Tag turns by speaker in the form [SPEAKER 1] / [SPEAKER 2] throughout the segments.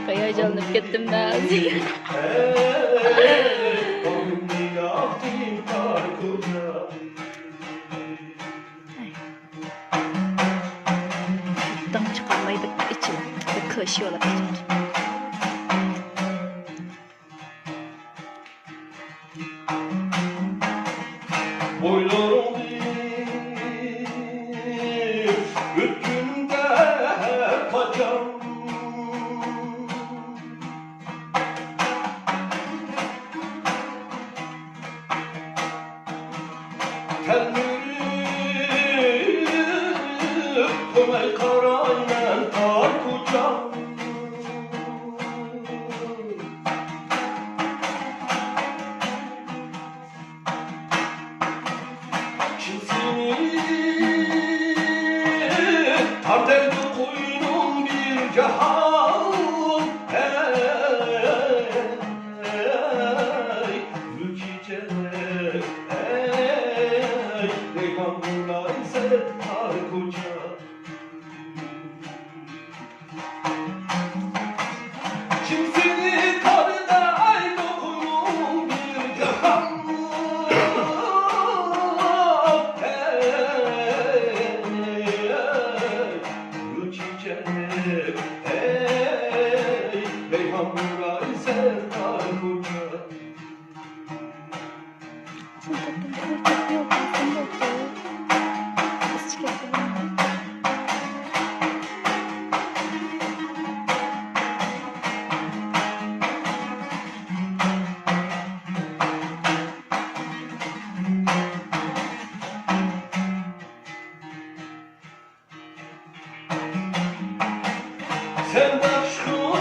[SPEAKER 1] Heyecanlanıp gittim ben. Buradan çıkarmayı da içim kaşıyorlar.
[SPEAKER 2] Boylarım üstünde kaçan telleri kömel karayla tar kucağım. Ardelde koynum bir cahan, ülkice, peygamberler ise tar koca. Kimseni karda ayda koynum bir cahan, Peygamberler ise tar koca. Sen başkoy,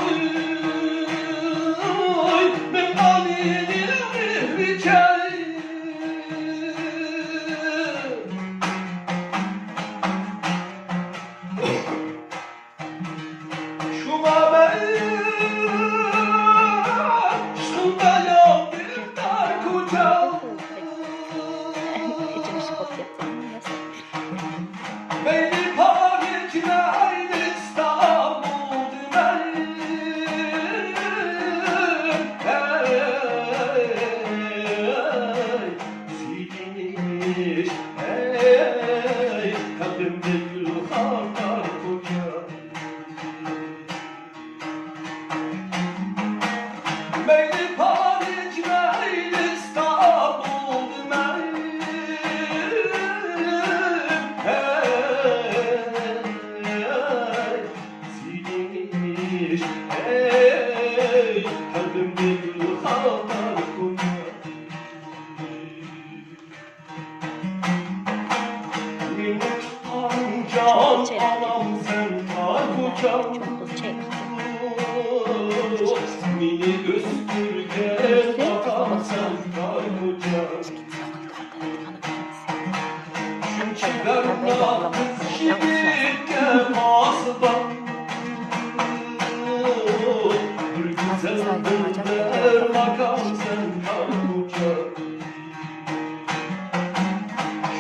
[SPEAKER 2] ben alinim rical. Şuma ben, şunda yandım dar kucağım. Beni pavyekine aynı İstanbul dümen. Silmiş kalbimde gül hakar koca. Beni pavyekine aynı İstanbul dümen. Silmiş kalbimde gül hakar koca. Minik amcam anam sen tar kocam. Mini üstürge bakan sen tar kocam. Çünkü verma şiddetke masıdan. Bir güzel diller bakan sen tar kocam.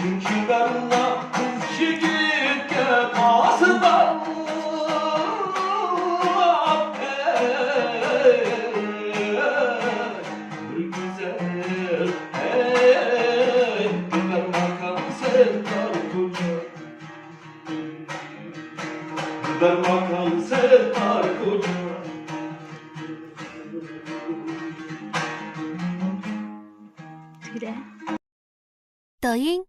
[SPEAKER 2] Çünkü verma şiddetke masıdan. Bir güzel diller bakan sen tar kocam. Diller bakan sen tar kocam.
[SPEAKER 1] 그래.
[SPEAKER 3] 抖音。